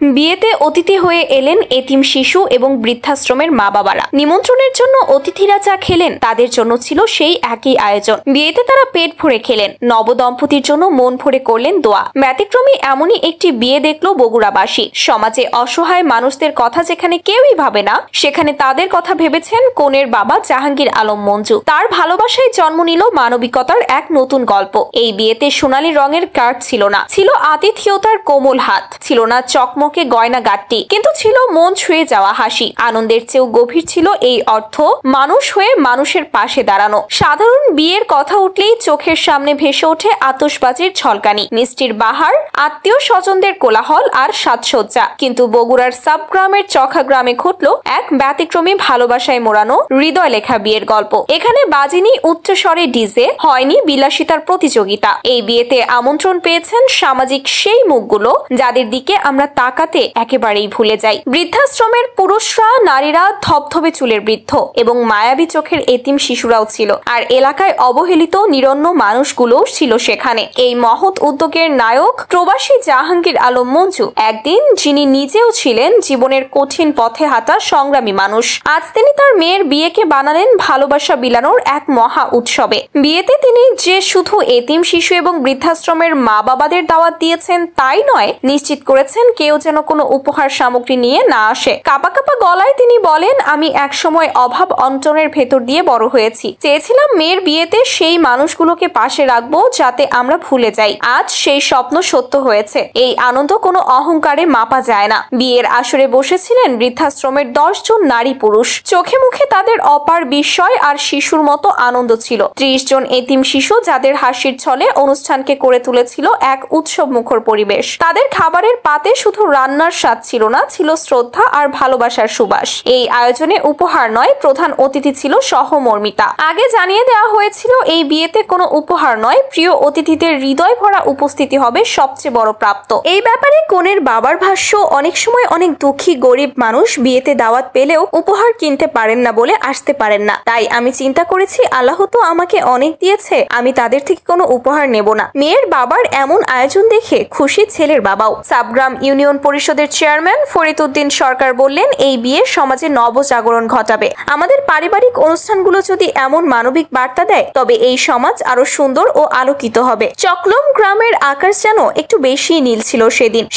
বিয়েতে অতিথি হয়ে এলেন এতিম শিশু এবং বৃদ্ধাশ্রমের মা বাবারা। নিমন্ত্রণের জন্য অতিথিরা যা খেলেন তাদের জন্য ছিল সেই একই আয়োজন। বিয়েতে তারা পেট ভরে খেলেন, নবদম্পতির জন্য মন ভরে করলেন দোয়া। ব্যতিক্রমী এমনই একটি বিয়ে দেখলো বগুড়াবাসী। সমাজে অসহায় মানুষদের কথা যেখানে কেউই ভাবে না, সেখানে তাদের কথা ভেবেছেন কনের বাবা জাহাঙ্গীর আলম মঞ্জু। তার ভালোবাসায় জন্ম নিল মানবিকতার এক নতুন গল্প। এই বিয়েতে সোনালী রঙের কার্ড ছিল না, ছিল আতিথেয়তার কোমল হাত, ছিল না চকমকে গয়না গাঁটটি, কিন্তু ছিল মন ছুঁয়ে যাওয়া হাসি। আনন্দের চেয়েও গভীর ছিল এই অর্থ, মানুষ হয়ে মানুষের পাশে দাঁড়ানো। সাধারণ বিয়ের কথা উঠলেই চোখের সামনে ভেসে ওঠে আতশবাজির ঝলকানি, মিষ্টির বাহার, আত্মীয় স্বজনদের কোলাহল আর সাজসজ্জা। কিন্তু বগুড়ার সাবগ্রামের চখা গ্রামে ঘটল এক ব্যতিক্রমী ভালোবাসায় মোড়ানো হৃদয় লেখা বিয়ের গল্প। এখানে বাজেনি উচ্চস্বরে ডিজে, হয়নি বিলাসিতার প্রতিযোগিতা। এই বিয়েতে আমন্ত্রণ পেয়েছেন সামাজিক সেই মুখগুলো যাদের দিকে আমরা তাকাতে একেবারেই ভুলে যাই। বৃদ্ধাশ্রমের পুরুষরা, নারীরা, ধবধবে চুলের বৃদ্ধ এবং মায়াবী চোখের এতিম শিশুরাও ছিল। আর এলাকায় অবহেলিত নিরন্ন মানুষগুলোও ছিল সেখানে। এই মহৎ উদ্যোগের নায়ক প্রবাসী জাহাঙ্গীর আলম মঞ্জু, একদিন যিনি নিজেও ছিলেন জীবনের কঠিন পথে হাঁটা সংগ্রামী মানুষ। আজ তিনি তার মেয়ের বিয়েকে বানালেন ভালোবাসা বিলানোর এক মহা উৎসবে। বিয়েতে তিনি যে শুধু এতিম শিশু এবং বৃদ্ধাশ্রমের মা বাবাদের দাওয়াত দিয়েছেন তাই নয়, নিশ্চিত করেছেন কেউ যেন কোনো উপহার সামগ্রী নিয়ে না আসে। কাঁপা কাঁপা গলায় তিনি বলেন, আমি একসময় অভাব অনটনের ভেতর দিয়ে বড় হয়েছি। চেয়েছিলাম মেয়ের বিয়েতে সেই মানুষগুলোকে পাশে রাখবো যাতে আমরা ভুলে যাই। আজ সেই স্বপ্ন সত্য হয়েছে। এই আনন্দ কোনো অহংকারে মাপা যায় না। বিয়ের আসরে বসেছিলেন বৃদ্ধাশ্রমের 10 জন নারী পুরুষ। চোখে মুখে তাদের অপার বিস্ময় আর শিশুর মতো আনন্দ ছিল। 30 জন এতিম শিশু যাদের হাসির ছলে অনুষ্ঠানকে করে তুলেছিল এক উৎসব মুখর পরিবেশ। তাদের খাবারের পাতে শুধু রান্নার স্বাদ ছিল না, ছিল শ্রদ্ধা আর ভালোবাসার সুবাস। এই আয়োজনে উপহার নয়, প্রধান অতিথি ছিল সহমর্মিতা। আগে জানিয়ে দেওয়া হয়েছিল এই বিয়েতে কোনো উপহার নয়, প্রিয় অতিথিদের হৃদয় ভরা উপস্থিতি হবে সবচেয়ে বড় প্রাপ্ত। এই ব্যাপারে কনের বাবার ভাষ্য, অনেক সময় অনেক দুঃখী গরিব মানুষ বিয়েতে দাওয়াত পেলেও উপহার কিনতে পারেন না বলে আসতে পারেন না। তাই আমি চিন্তা করেছি আল্লাহ তো আমাকে অনেক দিয়েছে, আমি তাদের থেকে কোনো উপহার নেব না। মেয়ের বাবার এমন আয়োজন দেখে খুশি ছেলের বাবাও। সাবগ্রাম ইউনিয়ন পরিষদের চেয়ারম্যান ফরিদ উদ্দিন সরকার বললেন, এই বিয়ে সমাজে নবজাগরণ ঘটাবে। আমাদের পারিবারিক অনুষ্ঠানগুলো যদি এমন মানবিক বার্তা দেয় তবে এই সমাজ আরো সুন্দর ও আলোকিত হবে। চকলম গ্রামের আকাশ যেন একটু বেশি নীল ছিল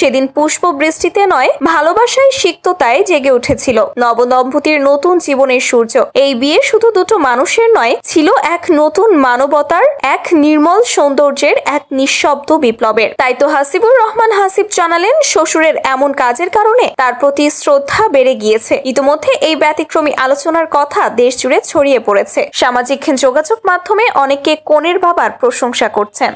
সেদিন পুষ্প বৃষ্টিতে নয়, ভালোবাসায় সিক্ততায় জেগে উঠেছিল নবদম্পতির নতুন জীবনের সূর্য। এই বিয়ে শুধু দুটো মানুষের নয়, ছিল এক নতুন মানবতার, এক নির্মল সৌন্দর্যের, এক নিঃশব্দ বিপ্লবের। তাই তো হাসিবুর রহমান হাসিব জানালেন, শ্বশুরের এমন কাজের কারণে তার প্রতি শ্রদ্ধা বেড়ে গিয়েছে। ইতিমধ্যে এই ব্যতিক্রমী আলোচনার কথা দেশ জুড়ে ছড়িয়ে পড়েছে। সামাজিক যোগাযোগ মাধ্যমে অনেকে কনের বাবার প্রশংসা করছেন।